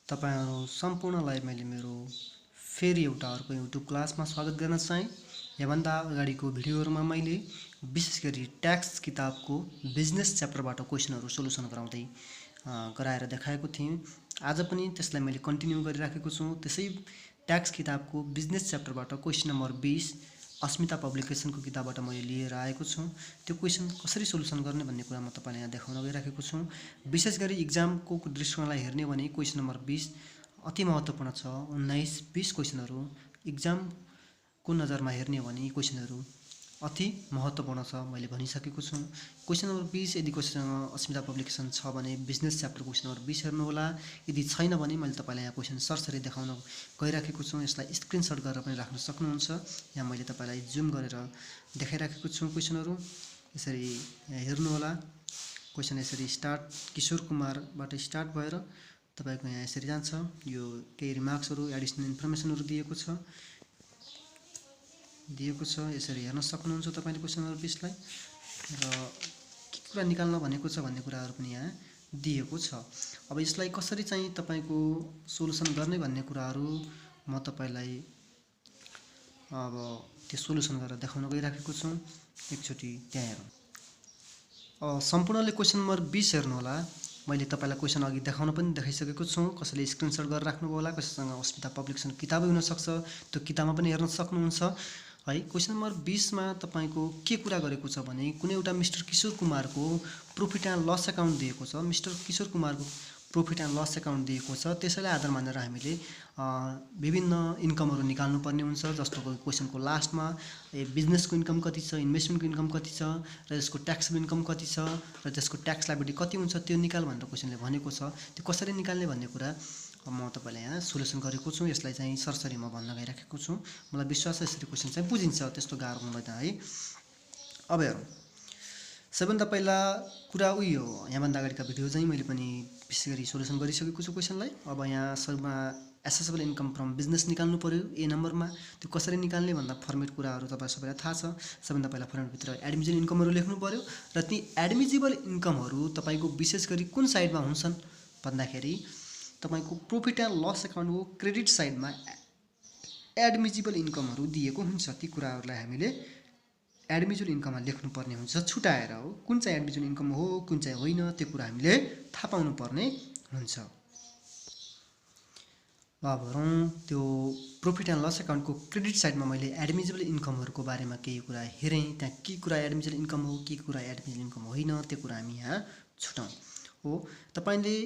तपाईहरु सम्पूर्णलाई मैले मेरो फेरि एउटा अर्को YouTube क्लासमा स्वागत गर्न चाहे। यसभन्दा अगाडिको भिडियोहरुमा मैले विशेष गरी ट्याक्स किताबको बिजनेस च्याप्टरबाट क्वेशनहरु सोलुसन गराएर देखाएको थिएँ। आज पनि त्यसलाई मैले कन्टिन्यू गरिराखेको छु। त्यसै ट्याक्स किताबको बिजनेस च्याप्टरबाट क्वेशन नम्बर 20 अस्मिता पब्लिकेसनको किताबबाट मैले लिएर आएको छु। त्यो क्वेशन कसरी सोलुसन गर्ने भन्ने कुरा म तपाईलाई यहाँ देखाउन गइराखेको छु। विशेष गरी एक्जामको दृष्टिकोणलाई हेर्ने हो भने क्वेशन नम्बर 20 अति महत्त्वपूर्ण छ। 19-20 क्वेशनहरु एक्जामको नजरमा हेर्ने हो भने यी क्वेशनहरु अति महत्त्वपूर्ण छ मैले भनिसकेको छु। क्वेशन नम्बर 20 यदि कसैसँग अस्मिता पब्लिकेसन छ भने बिजनेस च्याप्टर क्वेशन नम्बर 20 हेर्नु होला। यदि छैन भने मैले तपाईलाई यहाँ क्वेशन सरसरी देखाउन गइराखेको छु। यसलाई स्क्रिनशट गरेर पनि राख्न सक्नुहुन्छ। यहाँ मैले तपाईलाई जुम गरेर देखाइराखेको छु क्वेशनहरु। यसरी यहाँ हेर्नु होला। क्वेशन यसरी स्टार्ट किशोर कुमारबाट स्टार्ट भएर तपाईको यहाँ यसरी जान्छ। यो केही रिमार्क्सहरु एडिशनल इन्फर्मेसनहरु दिएको छ। यसरी हेर्न सक्नुहुन्छ तपाईले क्वेशन नम्बर 20 लाई र के कुरा निकाल्न भनेको छ भन्ने कुराहरु पनि यहाँ दिएको छ। अब यसलाई कसरी चाहिँ तपाईको सोलुसन गर्ने भन्ने कुराहरु म तपाईलाई अब त्यो सोलुसन गरेर देखाउन गइराखेको छु। एकचोटी त्यहाँ हेरौं। सम्पूर्णले क्वेशन नम्बर 20 हेर्नु होला। मैले तपाईलाई क्वेशन अघि देखाउन पनि देखाइसकेको छु। कसैले स्क्रिनशट गरेर राख्नुभयो होला। कसैसँग अस्मिता पब्लिकेसन किताबै हुन सक्छ। त्यो किताबमा पनि हेर्न सक्नुहुन्छ है। क्वेशन नम्बर 20 मा तपाईको के कुरा गरेको छ भने कुनै एउटा मिस्टर किशोर कुमारको प्रॉफिट एन्ड लस अकाउन्ट दिएको छ। मिस्टर किशोर कुमारको प्रॉफिट एन्ड लस अकाउन्ट दिएको छ। त्यसैलाई आधार मानेर हामीले विभिन्न इन्कमहरु निकाल्नु पर्ने हुन्छ। जस्तो क्वेशनको लास्टमा बिजनेसको इन्कम कति छ, इन्भेस्टमेन्टको इन्कम कति छ र यसको ट्याक्सेबल इन्कम कति छ र त्यसको ट्याक्स लायबिलिटी कति हुन्छ त्यो निकाल भनेर क्वेशनले भनेको छ। त्यो कसरी निकाल्ने भन्ने कुरा म तपाईलाई यहाँ सोलुसन गरेको छु। यसलाई चाहिँ सरसरी म भन्न गइराखेको छु। मलाई विश्वास छ यसरी क्वेशन चाहिँ बुझिन्छ, त्यस्तो गाह्रो हुँदैन है। अब हेरौं। सबैभन्दा पहिला कुरा उही हो। यहाँभन्दा अगाडिका भिडियो चाहिँ मैले पनि विशेष गरी सोलुसन गरिसकेको छु क्वेशनलाई। अब यहाँ सुरुमा एसेसेबल इन्कम फ्रम बिजनेस निकाल्नु पर्यो ए नम्बरमा। त्यो कसरी निकाल्ने भन्दा फर्मेट कुराहरु तपाई सबैलाई थाहा छ। सबैभन्दा पहिला फर्मेट भित्र एडमिजिबल इन्कमहरु लेख्नु पर्यो र ती एडमिजिबल इन्कमहरु तपाईको विशेष गरी कुन साइडमा हुन्छन् भन्दाखेरि तपाईको प्रॉफिट एन्ड लस अकाउन्टको क्रेडिट साइडमा एडमिजिबल इन्कमहरु दिएको हुन्छ। ती कुराहरुलाई हामीले एडमिजिबल इन्कममा लेख्नु पर्ने हुन्छ छुटाएर हो। कुन चाहिँ एडमिजिबल इन्कम हो कुन चाहिँ होइन त्यो कुरा हामीले थाहा पाउनु पर्ने हुन्छ। अब हेरौं। त्यो प्रॉफिट एन्ड लस अकाउन्टको क्रेडिट साइडमा मैले एडमिजिबल इन्कमहरुको बारेमा केही कुरा हेरे। त्यहाँ के कुरा एडमिजिबल इन्कम हो के कुरा एडमिजिबल इन्कम होइन त्यो कुरा हामी यहाँ छुटाउँ हो। तपाईले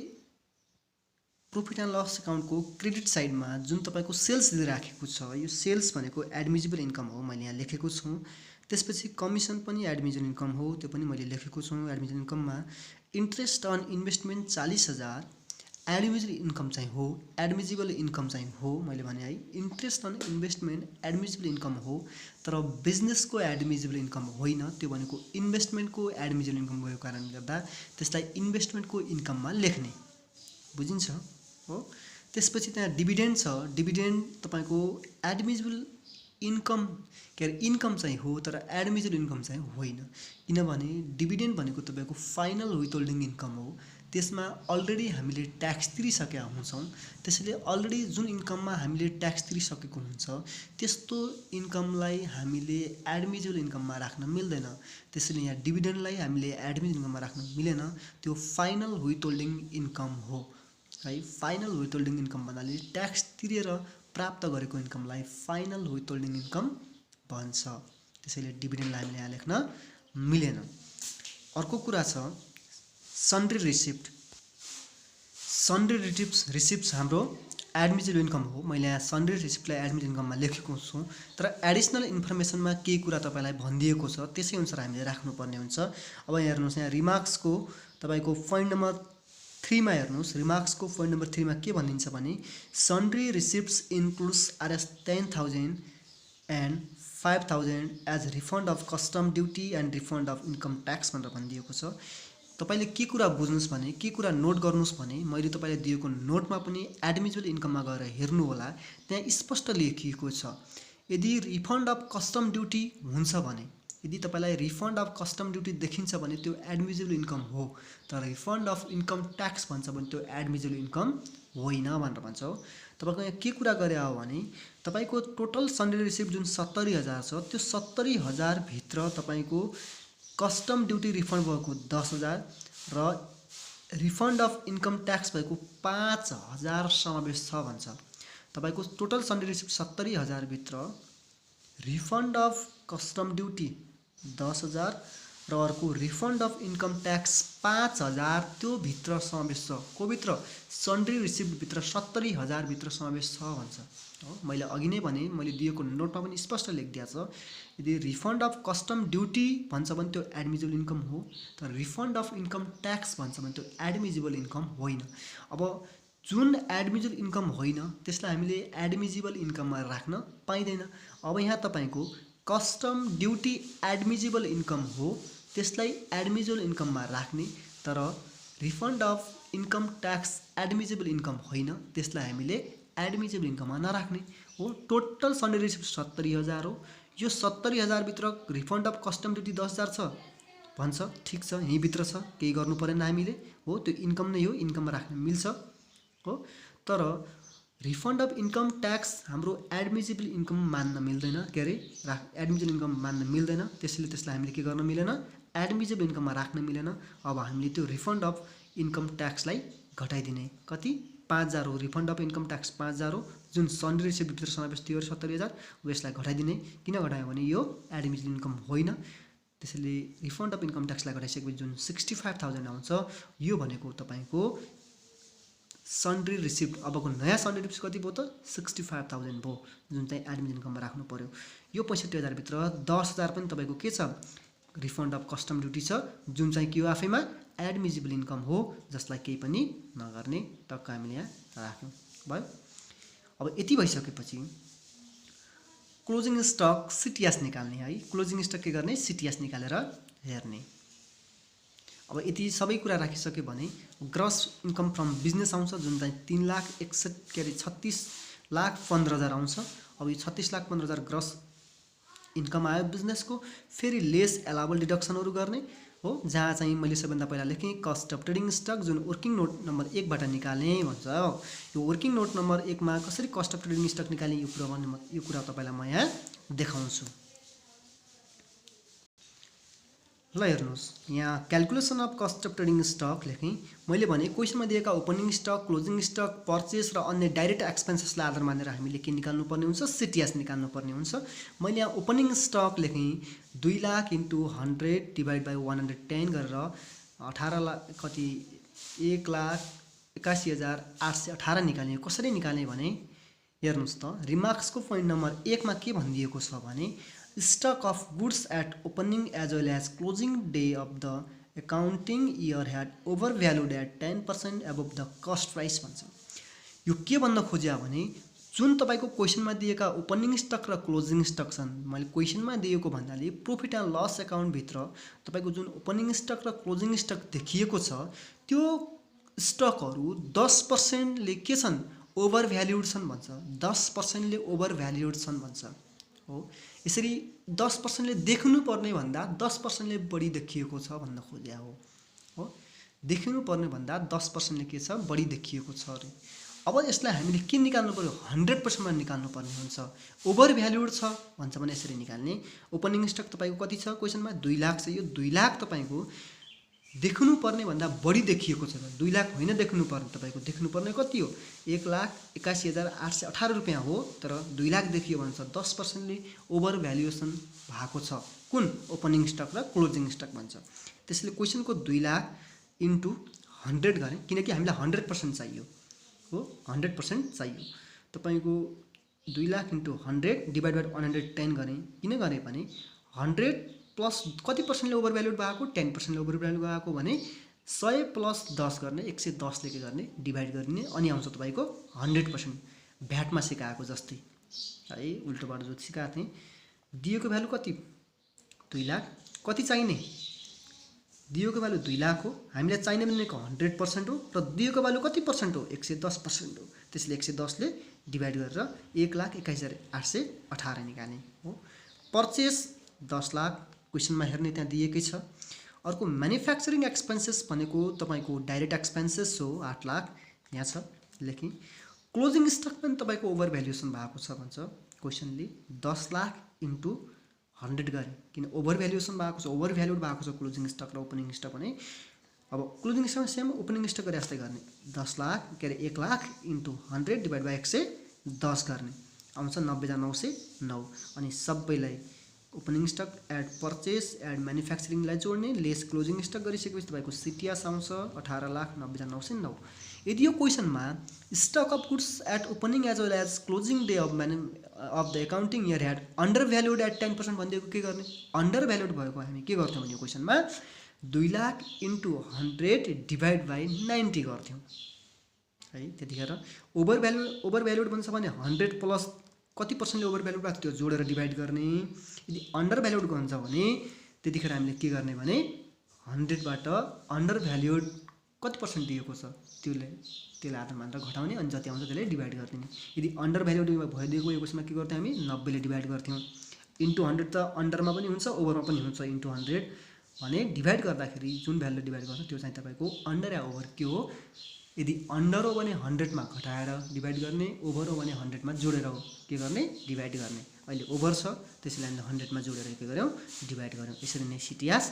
प्रॉफिट एन्ड लस अकाउन्टको क्रेडिट साइडमा जुन तपाईको सेल्स दिइराखेको छ यो सेल्स भनेको एडमिजिबल इन्कम हो मैले यहाँ लेखेको छु। त्यसपछि कमिसन पनि एडमिजिबल इन्कम हो त्यो पनि मैले लेखेको छु। एडमिजिबल इन्कममा interest on investment 40,000 admissible income चाहिँ हो। एडमिजिबल इन्कम चाहिँ हो मैले भने है। Interest on investment admissible income हो तर बिजनेसको एडमिजिबल इन्कम होइन। त्यो भनेको इन्भेस्टमेन्टको एडमिजिबल इन्कम भएको कारणले गर्दा त्यसलाई इन्भेस्टमेन्टको इन्कममा लेख्ने बुझिन्छ हो। त्यसपछि त्यहाँ डिभिडेन्ड छ। डिभिडेन्ड तपाईको एडमिजिबल इन्कम इन्कम चाहिँ हो तर एडमिजिबल इन्कम चाहिँ होइन। किनभने डिभिडेन्ड भनेको तपाईको फाइनल विथहोल्डिङ इन्कम हो। त्यसमा अलरेडी हामीले ट्याक्स तिरिसकेका हुन्छौं। त्यसैले अलरेडी जुन इन्कममा हामीले ट्याक्स तिरिसकेको हुन्छ त्यस्तो इन्कमलाई हामीले एडमिजिबल इन्कममा राख्न मिल्दैन। त्यसैले यहाँ डिभिडेन्डलाई हामीले एडमिजिबल इन्कममा राख्न मिलेन। त्यो फाइनल विथहोल्डिङ इन्कम हो है। फाइनल विथहोल्डिङ इन्कम भन्नाले ट्याक्स तिरेर प्राप्त गरेको इन्कमलाई फाइनल विथहोल्डिङ इन्कम भन्छ। त्यसैले डिभिडेन्डलाई हामीले यहाँ लेख्न मिलेन। अर्को कुरा छ सन्ड्री रिसिप्ट। सन्ड्री रिसिप्ट्स हाम्रो एडमिजिबल इन्कम हो। मैले यहाँ सन्ड्री रिसिप्टलाई एडमिजिबल इन्कममा लेखेको छु तर एडिशनल इन्फर्मेसनमा केही कुरा तपाईलाई भनिदिएको छ त्यसै अनुसार हामीले राख्नुपर्ने हुन्छ। अब यहाँ हेर्नुस् यहाँ रिमार्क्सको तपाईको पोइन्ट नम्बर 3 मा हेर्नुस्। रिमार्क्सको पोइन्ट नम्बर 3 मा के भनिन्छ भने sundry receipts includes Rs 10,000 and 5,000 as refund of custom duty and refund of income tax भनेर भनिदिएको छ। तपाईले के कुरा बुझ्नुस् भने के कुरा नोट गर्नुस् भने मैले तपाईलाई दिएको नोटमा पनि एडमिजिबल इन्कममा गएर हेर्नु होला। त्यहाँ स्पष्ट लेखिएको छ यदि रिफन्ड अफ कस्टम ड्युटी हुन्छ भने यदि तपाईलाई रिफन्ड अफ कस्टम ड्युटी देखिन्छ भने त्यो एडमिजिबल इन्कम हो तर रिफन्ड अफ इन्कम ट्याक्स भन्छ भने त्यो एडमिजिबल इन्कम होइन भनेर भन्छ हो। तपाईँको यहाँ के कुरा गरे हो भने तपाईँको टोटल सन्डे रिसिप्ट जुन 70,000 छ त्यो 70,000 भित्र तपाईँको कस्टम ड्युटी रिफन्ड भएको 10,000 र रिफन्ड अफ इन्कम ट्याक्स भएको 5,000 समावेश छ भन्छ। तपाईँको टोटल सन्डे रिसिप्ट 70,000 भित्र रिफन्ड अफ कस्टम ड्युटी 10,000 र अर्को रिफन्ड अफ इन्कम ट्याक्स 5,000 त्यो भित्र समावेश छ। को भित्र? सन्डे रिसिप्ट भित्र 70,000 भित्र समावेश छ भन्छ हो। मैले अघि नै भने, मैले दिएको नोटमा पनि स्पष्ट लेखिदिएको छ, यदि रिफन्ड अफ कस्टम ड्युटी भन्छ भने त्यो एडमिजिबल इन्कम हो, तर रिफन्ड अफ इन्कम ट्याक्स भन्छ भने त्यो एडमिजिबल इन्कम होइन। अब जुन एडमिजिबल इन्कम होइन त्यसलाई हामीले एडमिजिबल इन्कममा राख्न पाइँदैन। अब यहाँ तपाईँको कस्टम ड्युटी एडमिजिबल इन्कम हो, त्यसलाई एडमिजिबल इन्कममा राख्ने, तर refund of income tax admissible income होइन, त्यसलाई हामीले एडमिजिबल इन्कममा नराख्ने हो। टोटल सन्डे रिसिप्ट 70,000 हो। यो 70,000 भित्र रिफन्ड अफ कस्टम ड्युटी 10,000 छ भन्छ, ठिक छ, यहीँभित्र छ, केही गर्नु परेन हामीले हो, त्यो इन्कम नै हो, इन्कममा राख्न मिल्छ हो। तर रिफन्ड अफ इन्कम ट्याक्स हाम्रो एडमिजिबल इन्कम मान्न मिल्दैन, के अरे एडमिजिबल इन्कम मान्न मिल्दैन, त्यसैले त्यसलाई हामीले के गर्न मिलेन? एडमिजिबल इन्कममा राख्न मिलेन। अब हामीले त्यो रिफन्ड अफ इन्कम ट्याक्सलाई घटाइदिने, कति? 5,000 हो। रिफन्ड अफ इन्कम ट्याक्स 5,000 हो, जुन सन्डे रिसिप्ट भित्र समावेश थियो 70,000, यसलाई घटाइदिने। किन घटायो भने यो एडमिजिबल इन्कम होइन, त्यसैले रिफन्ड अफ इन्कम ट्याक्सलाई घटाइसकेपछि जुन 65,000 आउँछ यो भनेको तपाईँको सन्डे रिसिप्ट। अबको नयाँ सन्डे रिसिप्ट कति भयो त? 65,000 भयो, जुन चाहिँ एडमिजिबल इन्कममा राख्नु पर्यो। यो 65,000 भित्र 10,000 पनि तपाईँको के छ? रिफन्ड अफ कस्टम ड्युटी छ, जुन चाहिँ के हो? आफैमा एडमिजिबल इन्कम हो, जसलाई केही पनि नगर्ने, टक्क हामीले यहाँ राख्यौँ भयो। अब यति भइसकेपछि क्लोजिङ स्टक सिटिएस निकाल्ने है। क्लोजिङ स्टक के गर्ने? सिटिएस निकालेर हेर्ने। अब यति सबै कुरा राखिसक्यो भने ग्रस इन्कम फ्रम बिजनेस आउँछ, जुन चाहिँ 36,15,000 आउँछ। अब यो 36,15,000 ग्रस इन्कम आयो बिजनेसको। फेरि लेस एलाबल डिडक्सनहरू गर्ने हो, जहाँ चाहिँ मैले सबैभन्दा पहिला लेखेँ कस्ट अफ ट्रेडिङ स्टक, जुन वर्किङ नोट नम्बर 1 बाट निकाल्ने भन्छ। यो वर्किङ नोट नम्बर 1 मा कसरी कस्ट अफ ट्रेडिङ स्टक निकाल्ने यो कुरा तपाईँलाई म यहाँ देखाउँछु। ल हेर्नुहोस्, यहाँ calculation of cost of trading stock लेखेँ। मैले भने क्वेसनमा दिएका opening stock, closing stock, purchase र अन्य डाइरेक्ट एक्सपेन्सेसलाई आधार मानेर हामीले के निकाल्नुपर्ने हुन्छ? सिटिएस निकाल्नुपर्ने हुन्छ। मैले यहाँ ओपनिङ स्टक लेखेँ 2 लाख × 100 डिभाइड बाई 110 गरेर 18 लाख कति 1,81,818 निकाल्ने। कसरी निकाल्ने भने हेर्नुहोस् त, रिमार्क्सको पोइन्ट नम्बर 1 मा के भनिदिएको छ भने stock of goods at opening as well as closing day of the accounting year had over valued at 10% above the cost price भन्छ। यो के भन्न खोज्यो भने जुन तपाईँको क्वेसनमा दिएका ओपनिङ स्टक र क्लोजिङ स्टक छन्, मैले क्वेसनमा दिएको भन्नाले प्रॉफिट एन्ड लस एकाउन्टभित्र तपाईँको जुन ओपनिङ स्टक र क्लोजिङ स्टक देखिएको छ त्यो स्टकहरू 10% ले के छन्? ओभर भ्याल्युड छन् भन्छ। 10% ले ओभर भ्याल्युड छन् भन्छ हो। यसरी 10% ले देख्नुपर्ने भन्दा 10% ले बढी देखिएको छ भन्न खोजे हो। देखिनुपर्ने भन्दा 10% ले के छ? बढी देखिएको छ अरे। अब यसलाई हामीले के निकाल्नु पर्यो? 100% मा निकाल्नु पर्ने हुन्छ। ओभर भ्याल्युड छ भन्छ भने यसरी निकाल्ने। ओपनिङ स्टक तपाईँको कति छ क्वेसनमा? 2 लाख छ। यो 2 लाख तपाईँको देख्नुपर्ने भन्दा बढी देखिएको छ। 2 लाख होइन देख्नुपर्ने, तपाईँको देख्नुपर्ने कति हो? 1,81,818 रुपियाँ हो, तर 2 लाख देखियो भन्छ। 10% ले ओभर भ्यालुएसन भएको छ। कुन? ओपनिङ स्टक र क्लोजिङ स्टक भन्छ। त्यसैले क्वेसनको 2 लाख इन्टु 100 गरेँ, किनकि हामीलाई 100% चाहियो हो। 100% चाहियो। तपाईँको 2 लाख इन्टु 100 डिभाइड बाई 110 गरेँ। किन गरेँ भने 100 प्लस कति पर्सेन्टले ओभर भ्यालुड भएको? 10% ले ओभर भ्यालुड भएको भने 100 प्लस 10 गर्ने, 110 ले के गर्ने? डिभाइड गर्ने, अनि आउँछ तपाईँको 100%। भ्याटमा सिकाएको जस्तै है, उल्टो बाटो जो सिकाएको थिएँ। दिएको भ्यालु कति? 2 लाख। कति चाहिने? दिएको भ्यालु 2 लाख हो, हामीलाई चाहिने भनेको 100% हो, र दिएको भ्यालु कति पर्सेन्ट हो? 110% हो। त्यसले 110 ले डिभाइड गरेर 1,81,818 निकाल्ने हो। पर्चेस 10 लाख क्वेसनमा हेर्ने त्यहाँ दिएकै छ। अर्को म्यानुफ्याक्चरिङ एक्सपेन्सेस भनेको तपाईँको डाइरेक्ट एक्सपेन्सेस हो 8 लाख यहाँ छ। लेखेँ। क्लोजिङ स्टक पनि तपाईँको ओभर भ्यालुएसन भएको छ भन्छ क्वेसनले। 10 लाख इन्टु 100 गरेँ, किन ओभर भ्यालुएसन भएको छ, ओभर भ्यालुड भएको छ क्लोजिङ स्टक र ओपनिङ स्टक भने। अब क्लोजिङ स्टकमा सेम ओपनिङ स्टक गरे जस्तै गर्ने। 10 लाख के अरे 1 लाख इन्टु 100 डिभाइड बाई 110 गर्ने, आउँछ 90,909। अनि सबैलाई opening stock add purchase add म्यानुफ्याक्चरिङलाई जोड्ने, लेस क्लोजिङ स्टक गरिसकेपछि तपाईँको सिटिएस आउँछ 18,90,909। यदि यो क्वेसनमा stock of goods at opening as well as closing day of the accounting year had under valued at 10% भनिदिएको, के गर्ने? अन्डर भ्यालुड भएको हामी के गर्थ्यौँ भने यो क्वेसनमा 2 लाख इन्टु 100 डिभाइड बाई 90 गर्थ्यौँ है। त्यतिखेर ओभर भ्यालुड भन्छ भने 100 प्लस कति पर्सेन्टले ओभर भ्यालुड भएको त्यो जोडेर डिभाइड गर्ने। यदि अन्डर भ्यालुड भन्छ भने त्यतिखेर हामीले के गर्ने भने 100बाट अन्डर भ्यालुड कति पर्सेन्ट दिएको छ त्यसलाई आधा मात्र घटाउने, अनि जति आउँछ त्यसले डिभाइड गरिदिने। यदि अन्डर भ्यालुड भइदिएको यो क्वेसनमा के गर्थ्यौँ हामी 90ले डिभाइड गर्थ्यौँ। इन्टु 100 त अन्डरमा पनि हुन्छ ओभरमा पनि हुन्छ, इन्टु 100 भने डिभाइड गर्दाखेरि जुन भ्यालुले डिभाइड गर्छ त्यो चाहिँ तपाईँको अन्डर या ओभर के हो। यदि अन्डर हो भने 100मा घटाएर डिभाइड गर्ने, ओभर हो भने 100मा जोडेर हो के गर्ने? डिभाइड गर्ने। अहिले ओभर छ त्यसैले हामीले 100मा जोडेर के गर्यौँ? डिभाइड गर्यौँ। यसरी नै सिटिएस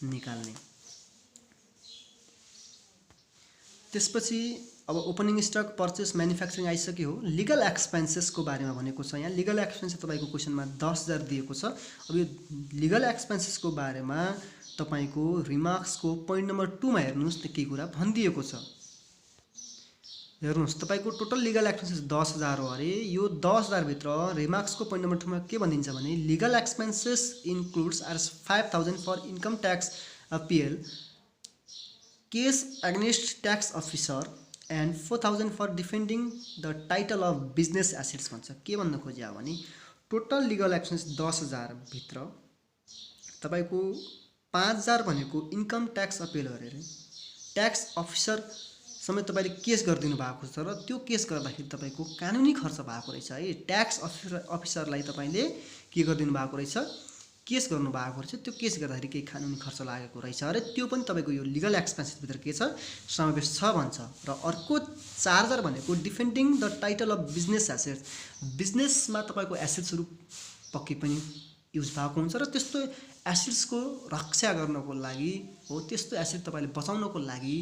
निकाल्ने। त्यसपछि अब ओपनिङ स्टक पर्चेस म्यानुफ्याक्चरिङ आइसक्यो। लिगल एक्सपेन्सेसको बारेमा भनेको छ यहाँ। लिगल एक्सपेन्सेस तपाईँको क्वेसनमा 10,000 दिएको छ। अब यो लिगल एक्सपेन्सेसको बारेमा तपाईँको रिमार्क्सको पोइन्ट नम्बर 2 मा हेर्नुहोस् त के कुरा भनिदिएको छ। हेर्नुहोस् तपाईँको टोटल लिगल एक्सपेन्सेस 10,000 हो अरे। यो 10,000 भित्र रिमार्क्सको पोइन्ट नम्बर 2 मा के भनिदिन्छ भने legal expenses includes R 5,000 for income tax appeal case against tax officer and 4,000 for defending the title of business assets भन्छ। के भन्न खोज्यो भने टोटल लिगल एक्सपेन्स 10,000 भित्र तपाईँको 5,000 भनेको इन्कम ट्याक्स अपिल गरेर ट्याक्स अफिसर समेत तपाईँले केस गरिदिनु भएको छ र त्यो केस गर्दाखेरि तपाईँको कानुनी खर्च भएको रहेछ है। ट्याक्स अफिसरलाई तपाईँले के गरिदिनु भएको रहेछ? केस गर्नुभएको रहेछ। त्यो केस गर्दाखेरि केही कानुनी खर्च लागेको रहेछ अरे, त्यो पनि तपाईँको यो लिगल एक्सपेन्सेसभित्र के छ? समावेश छ भन्छ। र अर्को 4,000 भनेको defending the title of business assets. बिजनेसमा तपाईँको एसेट्सहरू पक्कै पनि युज भएको हुन्छ र त्यस्तो एसेट्सको रक्षा गर्नको लागि हो, त्यस्तो एसेट तपाईँले बचाउनको लागि,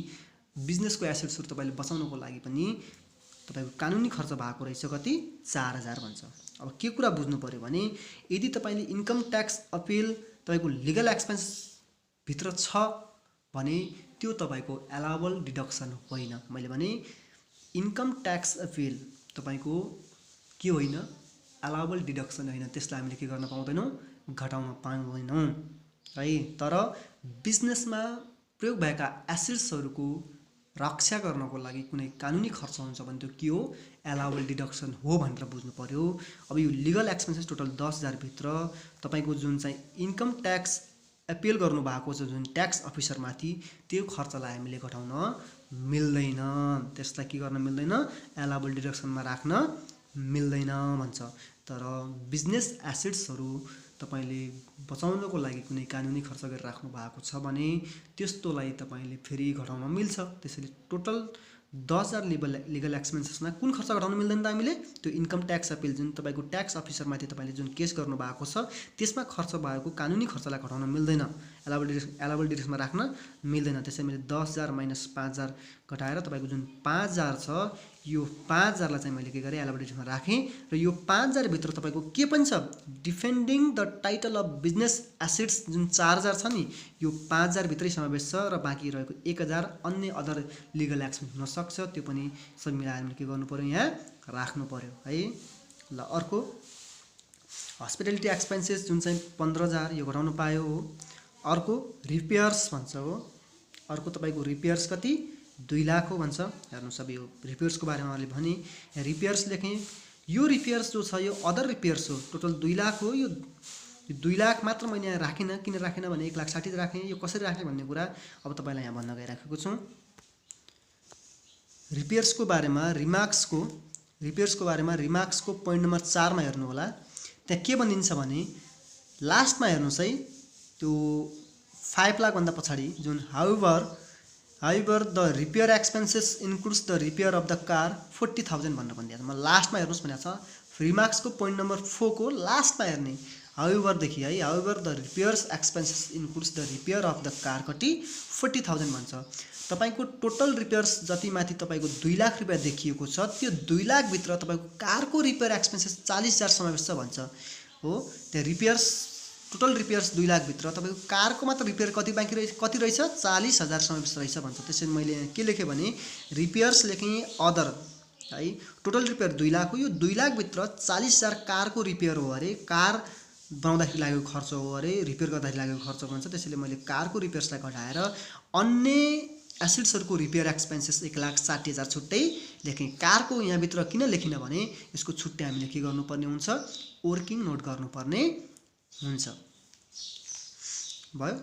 बिजनेसको एसेट्सहरू तपाईँले बचाउनको लागि पनि तपाईँको कानुनी खर्च भएको रहेछ। कति? 4,000 भन्छ। अब के कुरा बुझ्नु पर्यो भने यदि तपाईँले इन्कम ट्याक्स अपिल तपाईँको लिगल एक्सपेन्स भित्र छ भने त्यो तपाईँको एलाउबल डिडक्सन होइन। मैले भने इन्कम ट्याक्स अपिल तपाईँको के होइन? एलाउबल डिडक्सन होइन। त्यसलाई हामीले के गर्न पाउँदैनौँ? घटाउन पाउँदैनौँ है। तर बिजनेसमा प्रयोग भएका एसेट्सहरूको रक्षा गर्नको लागि कुनै कानुनी खर्च हुन्छ भने त्यो के हो? एलाउबल डिडक्सन हो भनेर बुझ्नु पर्यो। अब यो लिगल एक्सपेन्सेस टोटल 10,000 भित्र तपाईँको जुन चाहिँ इन्कम ट्याक्स एपिल गर्नुभएको छ जुन ट्याक्स अफिसरमाथि, त्यो खर्चलाई हामीले घटाउन मिल्दैन। त्यसलाई के गर्न मिल्दैन? एलाउबल डिडक्सनमा राख्न मिल्दैन भन्छ। तर बिजनेस एसेट्सहरू तपाईँले बचाउनको लागि कुनै कानुनी खर्च गरेर राख्नु भएको छ भने त्यस्तोलाई तपाईँले फेरि घटाउन मिल्छ। त्यसैले टोटल 10,000 लिगल एक्सपेन्सेसमा कुन खर्च घटाउन मिल्दैन त हामीले? त्यो इन्कम ट्याक्स अपिल जुन तपाईँको ट्याक्स अफिसरमाथि तपाईँले जुन केस गर्नुभएको छ त्यसमा खर्च भएको कानुनी खर्चलाई घटाउन मिल्दैन, एलाउबल डिडक्सनमा राख्न मिल्दैन। त्यसैले मैले 10,000 माइनस 5,000 घटाएर तपाईँको जुन 5,000 छ यो 5,000लाई चाहिँ मैले के गरेँ? एलाउबल डिडक्सनमा राखेँ। र यो 5,000 भित्र तपाईँको के पनि छ? Defending the title of business assets जुन 4,000 छ नि यो 5,000 भित्रै समावेश छ र बाँकी रहेको 1,000 अन्य अदर लिगल एक्सपेन्स हुनसक्छ, त्यो पनि सब मिलाएर हामीले के गर्नु पर्यो? यहाँ राख्नु पर्यो है। ल अर्को हस्पिटालिटी एक्सपेन्सेस जुन चाहिँ 15,000 यो घटाउनु पायो हो। अर्को रिपेयर्स भन्छ हो। अर्को तपाईँको रिपेयर्स कति? 2 लाख हो भन्छ। हेर्नुहोस् अब यो रिपेयर्सको बारेमा मैले भने रिपेयर्स लेखेँ। यो रिपेयर्स जो छ यो अदर रिपेयर्स हो। टोटल 2 लाख हो। यो 2 लाख मात्र मैले यहाँ राखिनँ। किन राखिनँ भने 1,60,000 राखेँ। यो कसरी राखेँ भन्ने कुरा अब तपाईँलाई यहाँ भन्न गइराखेको छु। रिपेयर्सको बारेमा रिमार्क्सको पोइन्ट नम्बर 4 मा हेर्नु होला। त्यहाँ के भनिन्छ भने लास्टमा हेर्नुहोस् है, त्यो 5 लाख भन्दा पछाडि जुन however however the repair expenses includes the repair of the car 40,000 भनेर भनिदिएको छ। म लास्टमा हेर्नुहोस् भनेको छ रिमार्क्सको पोइन्ट नम्बर 4 को लास्टमा हेर्ने हाउएभरदेखि है। However the repairs expenses includes the repair of the car कति 40,000 भन्छ। तपाईको टोटल रिपेयर्स जति माथि तपाईको 2 लाख रुपैयाँ देखिएको छ त्यो 2 लाख भित्र तपाईको कारको रिपेयर एक्सपेन्सेस 40,000 समावेश छ भन्छ हो। त्यो रिपेयर्स टोटल रिपेयर्स 2 लाख भित्र तपाईको कारको मात्र रिपेयर कति बाँकी रहेछ, कति रहेछ 40,000 समावेश रहेछ भन्छ। त्यसैले मैले के लेखेँ भने रिपेयर्स लेखेँ अदर है। टोटल रिपेयर 2 लाख हो। यो 2 लाख भित्र 40,000 कारको रिपेयर हो अरे, कार बनाउँदाखेरि लागेको खर्च हो अरे, रिपेयर गर्दाखेरि लागेको खर्च भन्छ। त्यसैले मैले कारको रिपेयर्सलाई घटाएर अन्य एसिड्सहरुको रिपेयर एक्सपेन्सेस 1,60,000 छुट्टै लेखेँ। कारको यहाँ भित्र किन लेखिन भने यसको छुट्टै हामीले के गर्नुपर्ने हुन्छ, वर्किङ नोट गर्नुपर्ने हुन्छ भयो।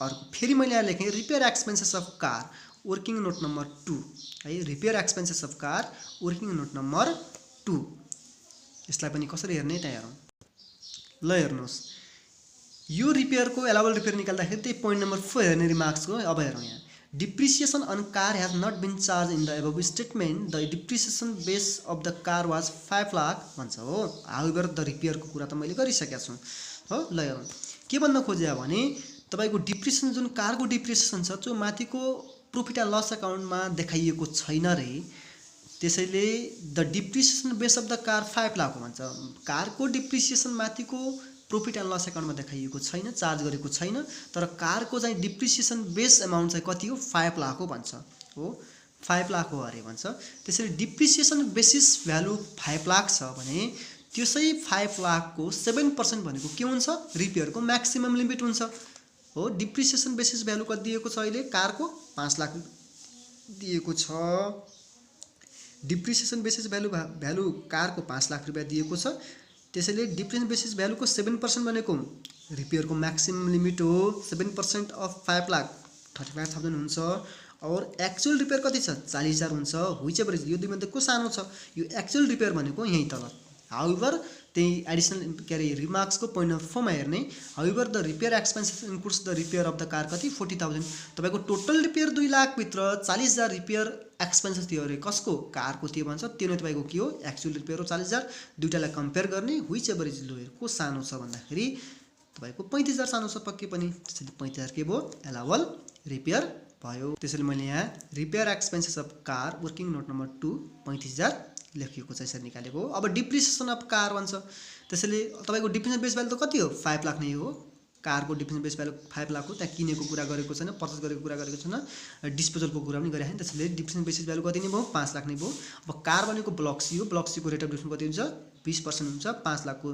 अर्को फेरि मैले यहाँ लेखेँ repair expenses of car working note number 2 है। Repair expenses of car working note number 2 यसलाई पनि कसरी हेर्ने त्यहाँ हेरौँ। ल हेर्नुहोस् यो रिपेयरको एलाउबल रिपेयर निकाल्दाखेरि त्यही पोइन्ट नम्बर 4 हेर्ने रिमार्क्सको। अब हेरौँ यहाँ depreciation on car has not been charged in the above statement. The depreciation base of the car was 5 lakh भन्छ हो। हाउएभर द रिपेयरको कुरा त मैले गरिसकेको छु हो। ल हेरौँ के भन्न खोजे भने तपाईको डिप्रिसिएसन जुन कारको डिप्रिसिएसन छ त्यो माथिको प्रॉफिट एन्ड लस अकाउन्टमा देखाइएको छैन रे। त्यसैले the depreciation base of the car 5 lakh हो भन्छ। कारको डिप्रिसिएसन माथिको प्रॉफिट एन्ड लस अकाउन्टमा देखाइएको छैन, चार्ज गरेको छैन, तर कारको चाहिँ डिप्रिसिएसन बेस अमाउन्ट चाहिँ कति हो 5 लाख हो भन्छ हो। 5 लाख हो अरे भन्छ। त्यसैले डिप्रिसिएसन बेसिस भ्यालु 5 लाख छ भने त्यसै 5 लाखको 7% भनेको के हुन्छ, रिपेयरको म्याक्सिमम लिमिट हुन्छ हो। डिप्रिसिएसन बेसिस भ्यालु कति दिएको छ अहिले, कारको 5 लाख दिएको छ। डिप्रिसिएसन बेसिस भ्यालु कारको 5 लाख रुपैयाँ दिएको छ। त्यसैले डिप्रिसिएसन बेसिस भ्यालुको 7% भनेको रिपेयरको म्याक्सिमम लिमिट हो। 7% अफ 5 लाख 35,000 हुन्छ। और एक्चुअल रिपेयर कति छ 40,000 हुन्छ। हुइच एभरेज यो दुई मध्ये को सानो छ, यो एक्चुअल रिपेयर भनेको यही तल। हाउएभर त्यही एडिसनल के अरे रिमार्क्सको पोइन्ट नम्बर 4 मा हेर्ने however the repair expenses includes the repair of the car कति 40,000। तपाईको टोटल रिपेयर 2 लाख भित्र 40,000 रिपेयर एक्सपेन्सेस थियो अरे, कसको कारको थियो भन्छ। त्यो नै तपाईको के हो एक्चुअल रिपेयर हो 40,000। दुईटालाई कम्पेयर गर्ने हुइच एभरेज लोयर को सानो छ भन्दाखेरि तपाईको 35,000 सानो छ पक्कै पनि। त्यसैले 35,000 के भयो एलाउबल रिपेयर भयो। त्यसैले मैले यहाँ repair expenses of car working note number 2 35,000 लेखिएको छ, यसरी निकालेको हो। अब डिप्रिसिएसन अफ कार भन्छ। त्यसैले तपाईको डिप्रिसिएसन बेस भ्यालु त कति हो 5 लाख नै हो। कारको डिप्रिसिएसन बेस भ्यालु 5 लाख हो। त्यहाँ किनेको कुरा गरेको छैन, पर्चेस गरेको कुरा गरेको छैन, डिस्पोजलको कुरा पनि गरेको छैन। त्यसैले डिप्रिसिएसन बेसिस भ्यालु कति नै भयो 5 लाख नै भयो। अब कार भनेको ब्लक सी हो। ब्लक सी को रेट अफ डिप्रिसिएसन कति हुन्छ 20% हुन्छ। 5 लाख को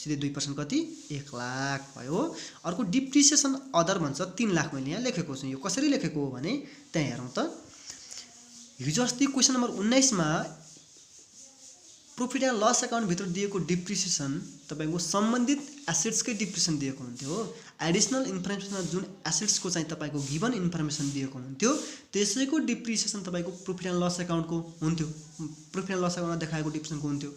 सिधै 2% कति 1 लाख भयो। अर्को डिप्रिसिएसन अदर भन्छ 3 लाख मैले यहाँ लेखेको छु। यो कसरी लेखेको हो भने त्यहाँ हेरौँ त। हिजो अस्ति क्वेशन नम्बर 19 मा प्रॉफिट एन्ड लस अकाउन्ट भित्र दिएको डिप्रिसिएसन तपाईको सम्बन्धित एसेट्सकै डिप्रिसिएसन दिएको हुन्थ्यो हो। एडिसनल इन्फर्मेसनमा जुन एसेट्सको चाहिँ तपाईको गिवन इन्फर्मेसन दिएको हुन्थ्यो त्यसैको डिप्रिसिएसन तपाईको प्रॉफिट एन्ड लस अकाउन्टको हुन्थ्यो। प्रॉफिट एन्ड लस अकाउन्टमा देखाएको डिप्रिसिएसनको हुन्थ्यो,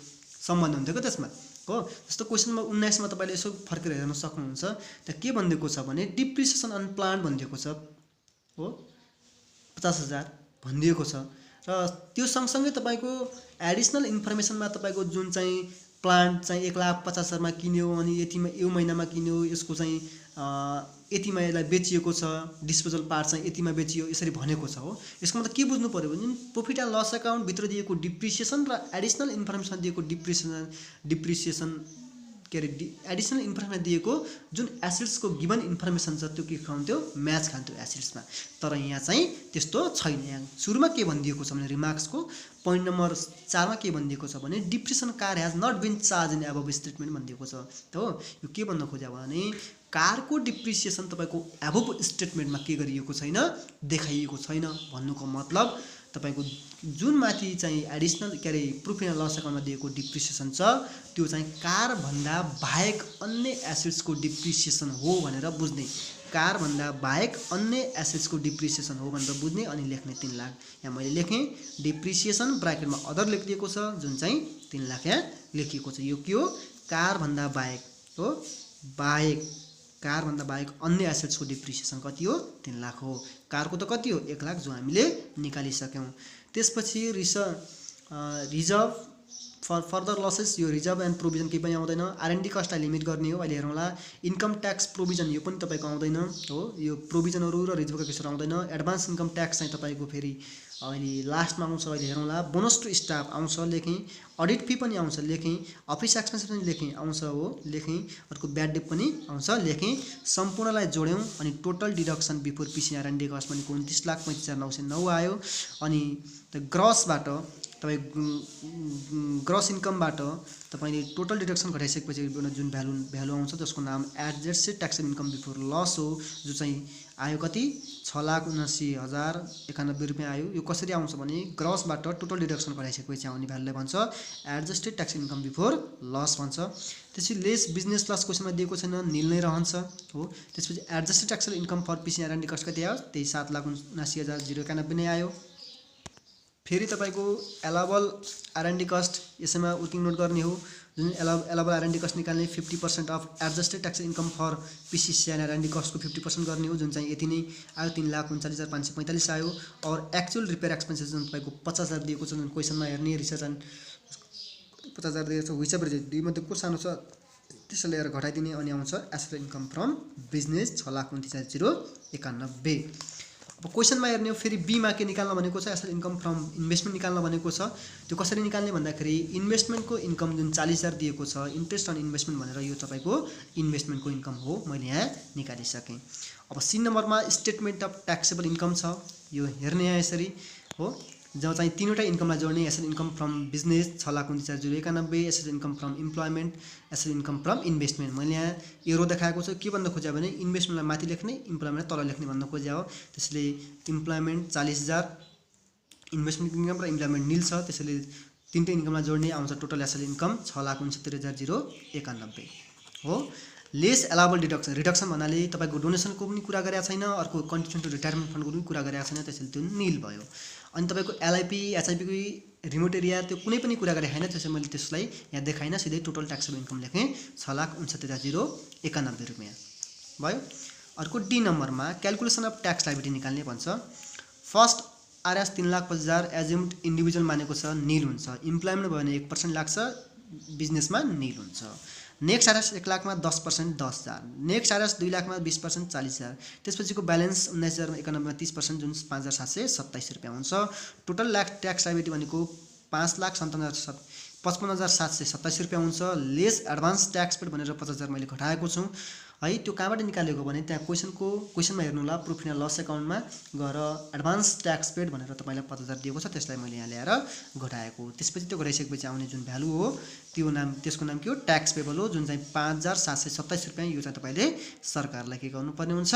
सम्बन्ध हुन्थ्यो के त्यसमा हो। जस्तो क्वेशन नम्बर 19 मा तपाईले यसो फर्केर हेर्न सक्नुहुन्छ। त्यहाँ के भनिदिएको छ भने डिप्रिसिएसन अन प्लान्ट भनिदिएको छ हो 50,000 भनिदिएको छ। र त्यो सँगसँगै तपाईको एडिसनल इन्फर्मेसनमा तपाईको जुन चाहिँ प्लान्ट चाहिँ 1,50,000 मा किन्यो अनि यो महिनामा किन्यो, यसको चाहिँ यतिमा यसलाई बेचिएको छ, डिस्पोजल पार्ट चाहिँ यतिमा बेचियो, यसरी भनेको छ हो। यसको मतलब के बुझ्नु पर्यो भने प्रॉफिट एन्ड लस अकाउन्ट भित्र दिएको डिप्रिसिएसन र एडिसनल इन्फर्मेसन दिएको डिप्रिसिएसन के अरे एडिसनल इन्फर्मेसन दिएको जुन एसेट्सको गिवन इन्फर्मेसन छ त्यो के खान्थ्यो म्याच खान्थ्यो एसेट्समा। तर यहाँ चाहिँ त्यस्तो छैन। यहाँ सुरुमा के भनिदिएको छ भने रिमार्क्सको पोइन्ट नम्बर 4 मा के भनिदिएको छ भने depreciation car has not been charge in above statement भनिदिएको छ हो। यो के भन्न खोज्या भने कारको डिप्रिसिएसन तपाईको अबव स्टेटमेन्टमा के गरिएको छैन, देखाइएको छैन भन्नुको मतलब तपाईको जुन माथि चाहिँ एडिसनल के अरे प्रॉफिट एन्ड लस अकाउन्टमा दिएको डिप्रिसिएसन छ त्यो चाहिँ कार भन्दा बाहेक अन्य एसेट्सको डिप्रिसिएसन हो भनेर बुझ्ने। कार भन्दा बाहेक अन्य एसेट्सको डिप्रिसिएसन हो भनेर बुझ्ने अनि लेख्ने 3 लाख। यहाँ मैले लेखेँ डिप्रिसिएसन ब्राकेटमा अदर लेखिएको छ जुन चाहिँ 3 लाख यहाँ लेखिएको छ। यो के हो कार भन्दा बाहेक हो, बाहेक कारभन्दा बाहेक अन्य एसेट्सको डिप्रिसिएसन कति हो 3 लाख हो। कारको त कति हो 1 लाख जो हामीले निकालिसक्यौँ। त्यसपछि रिजर्भ फर फर्दर लसेस, यो रिजर्भ एन्ड प्रोभिजन केही पनि आउँदैन। R&D कस्टलाई लिमिट गर्ने हो। अहिले हेरौँला इन्कम ट्याक्स प्रोभिजन यो पनि तपाईँको आउँदैन हो, यो प्रोभिजनहरू र रिजर्भको केसहरू आउँदैन। एडभान्स इन्कम ट्याक्स चाहिँ तपाईँको फेरि अहिले लास्टमा आउँछ। अहिले हेरौँला बोनस टु स्टाफ आउँछ लेखेँ, अडिट फी पनि आउँछ लेखेँ, अफिस एक्सपेन्स पनि लेखेँ आउँछ हो लेखेँ, अर्को ब्याड डेट पनि आउँछ लेखेँ। सम्पूर्णलाई जोड्यौँ अनि टोटल डिडक्सन बिफोर पिसी R&D कस्ट भनेको 29,35,909 आयो। अनि ग्रसबाट तपाईँ ग्रस इन्कमबाट तपाईँले टोटल डिडक्सन घटाइसकेपछि जुन भ्यालु आउँछ जसको नाम adjusted taxable income before loss हो, जो चाहिँ आयो कति 6,79,091 रुपियाँ आयो। यो कसरी आउँछ भने ग्रसबाट टोटल डिडक्सन घटाइसकेपछि आउने भ्यालुलाई भन्छ adjusted tax income before loss भन्छ। त्यसपछि लेस बिजनेस लस क्वेसनमा दिएको छैन, निल नै रहन्छ हो। त्यसपछि adjusted taxable income for PC R&D cost कति आयो त्यही 7,79,091 नै आयो। फेरि तपाईँको एलाबल R&D कस्ट यसैमा वर्किङ नोट गर्ने हो। जुन एलाबल R&D कस्ट निकाल्ने 50% of adjusted tax income for PC R&D कस्टको 50% गर्ने हो, जुन चाहिँ यति नै आयो 3,39,545 आयो। और एक्चुअल रिपेयर एक्सपेन्सेस जुन तपाईँको 50,000 दिएको छ, जुन क्वेसनमा हेर्ने रिसर्च एन्ड 50,000 दिएको छ, हिसाब दुई मध्ये को सानो छ त्यसलाई लिएर घटाइदिने अनि आउँछ एसेट इन्कम फ्रम बिजनेस 6,29,091। अब क्वेसनमा हेर्ने हो फेरि बीमा के निकाल्न भनेको छ एसेट इन्कम फ्रम इन्भेस्टमेन्ट निकाल्न भनेको छ। त्यो कसरी निकाल्ने भन्दाखेरि इन्भेस्टमेन्टको इन्कम जुन 40,000 दिएको छ इन्ट्रेस्ट अन इन्भेस्टमेन्ट भनेर यो तपाईँको इन्भेस्टमेन्टको इन्कम हो, मैले यहाँ निकालिसकेँ। अब सी नम्बरमा स्टेटमेन्ट अफ ट्याक्सेबल इन्कम छ, यो हेर्ने यहाँ यसरी हो, जहाँ चाहिँ तीनवटा इन्कमलाई जोड्ने asset income from business 6,29,091, asset income from employment, asset income from investment. मैले यहाँ एरो देखाएको छु, के भन्न खोज्यो भने इन्भेस्टमेन्टलाई माथि लेख्ने इम्प्लोइमेन्ट तल लेख्ने भन्न खोज्या हो। त्यसले इम्प्लोइमेन्ट 40,000 इन्भेस्टमेन्ट इन्कम र इम्प्लोइमेन्ट निल छ, त्यसैले तीनटै इन्कमलाई जोड्ने आउँछ टोटल एसेट इन्कम 6,69,091 हो। लेस एलाबल डिडक्सन, रिडक्सन भन्नाले तपाईँको डोनेसनको पनि कुरा गरेको छैन, अर्को कन्ट्रिब्युसन टु रिटायरमेन्ट फन्डको पनि कुरा गरेको छैन, त्यसैले त्यो निल भयो। अनि तपाईँको LIP HIPको रिमोट एरिया त्यो कुनै पनि कुरा गरेको छैन, त्यसैले मैले त्यसलाई यहाँ देखाइनँ, सिधै टोटल ट्याक्सेबल इन्कम लेखेँ 6,69,091 रुपियाँ भयो। अर्को डी नम्बरमा क्यालकुलेसन अफ ट्याक्स लाइबिलिटी निकाल्ने भन्छ। फर्स्ट RS 3,50,000 एज्युम्ड इन्डिभिजुअल मानेको छ, निल हुन्छ। इम्प्लोइमेन्ट भयो भने 1% लाग्छ, बिजनेसमा निल हुन्छ। नेक्स्ट RS 1 लाखमा 10% 10,000, नेक्स्ट RS 2 लाखमा 20% 40,000, त्यसपछिको ब्यालेन्स 19,091 30% जुन 5,727 रुपियाँ हुन्छ। टोटल ट्याक्स लाइबिलिटी भनेको 5,55,727 रुपियाँ हुन्छ। लेस एडभान्स ट्याक्स पेड भनेर 50,000 मैले घटाएको छु है। त्यो कहाँबाट निकालेको भने त्यहाँ क्वेसनमा हेर्नु होला, प्रोफिट एन्ड लस एकाउन्टमा गएर एडभान्स ट्याक्स पेड भनेर तपाईँलाई 50,000 दिएको छ, त्यसलाई मैले यहाँ ल्याएर घटाएको। त्यसपछि त्यो घटाइसकेपछि आउने जुन भ्यालु हो त्यसको नाम के हो ट्याक्स पेबल हो, जुन चाहिँ 5,727 रुपियाँ। यो चाहिँ तपाईँले सरकारलाई के गर्नुपर्ने हुन्छ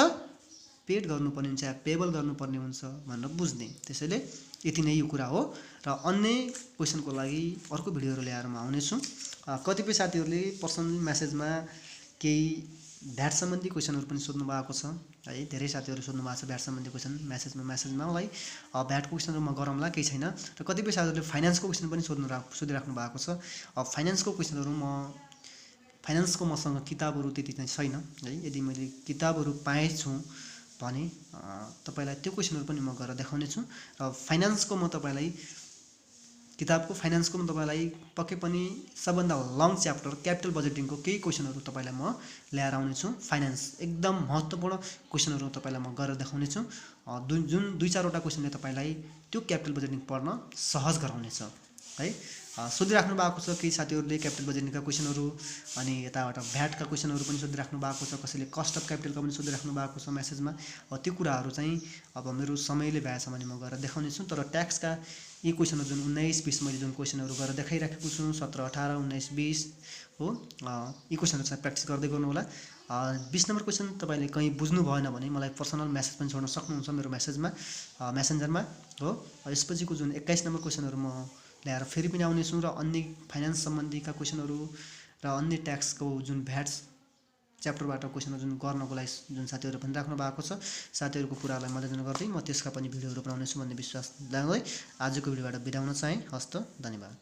पेड गर्नुपर्ने हुन्छ, पेबल गर्नुपर्ने हुन्छ भनेर बुझ्ने। त्यसैले यति नै यो कुरा हो। र अन्य क्वेसनको लागि अर्को भिडियोहरू ल्याएर म आउनेछु। कतिपय साथीहरूले पर्सनल मेसेजमा केही भ्याट सम्बन्धी क्वेसनहरू पनि सोध्नु भएको छ है, धेरै साथीहरू सोध्नु भएको छ भ्याट सम्बन्धी क्वेसन मेसेजमा है। भ्याटको क्वेसनहरू म गरौँला केही छैन। र कतिपय साथीहरूले फाइनेन्सको क्वेसन पनि सोधिराख्नु भएको छ। फाइनेन्सको क्वेसनहरू फाइनेन्सको मसँग किताबहरू त्यति चाहिँ छैन है। यदि मैले किताबहरू पाएछु भने तपाईँलाई त्यो क्वेसनहरू पनि म गएर देखाउने छु। र फाइनेन्सको म तपाईँलाई पक्कै पनि सबभन्दा लङ च्याप्टर क्यापिटल बजेटिङको केही क्वेसनहरू तपाईँलाई म ल्याएर आउनेछु। फाइनेन्स एकदम महत्त्वपूर्ण क्वेसनहरू तपाईँलाई म गरेर देखाउने छु, जुन 2-4वटा क्वेसनले तपाईँलाई त्यो क्यापिटल बजेटिङ पढ्न सहज गराउनेछ है। सोधिराख्नु भएको छ केही साथीहरूले क्यापिटल बजेटिङका क्वेसनहरू, अनि यताबाट भ्याटका क्वेसनहरू पनि सोधिराख्नु भएको छ, कसैले कस्ट अफ क्यापिटलका पनि सोधिराख्नु भएको छ मेसेजमा। त्यो कुराहरू चाहिँ अब मेरो समयले भएछ भने म गएर देखाउने छु। तर ट्याक्सका यी क्वेसनहरू जुन 19-20 मैले जुन क्वेसनहरू गरेर देखाइराखेको छु 17, 18, 19, 20 हो, यी क्वेसनहरू चाहिँ प्र्याक्टिस गर्दै गर्नु होला। 20 नम्बर क्वेसन तपाईँले कहीँ बुझ्नु भएन भने मलाई पर्सनल मेसेज पनि छोड्न सक्नुहुन्छ मेरो मेसेन्जरमा हो। यसपछिको जुन 21 नम्बर क्वेसनहरू म ल्याएर फेरि पनि आउनेछु, र अन्य फाइनेन्स सम्बन्धीका क्वेसनहरू र अन्य ट्याक्सको जुन भ्याट्स च्याप्टरबाट क्वेसनहरू जुन गर्नको लागि जुन साथीहरू पनि राख्नु भएको छ, साथीहरूको कुराहरूलाई मध्यनजर गर्दै म त्यसका पनि भिडियोहरू बनाउनेछु भन्ने विश्वास लाग्दै आजको भिडियोबाट बिदा हुन चाहे। हस्त, धन्यवाद।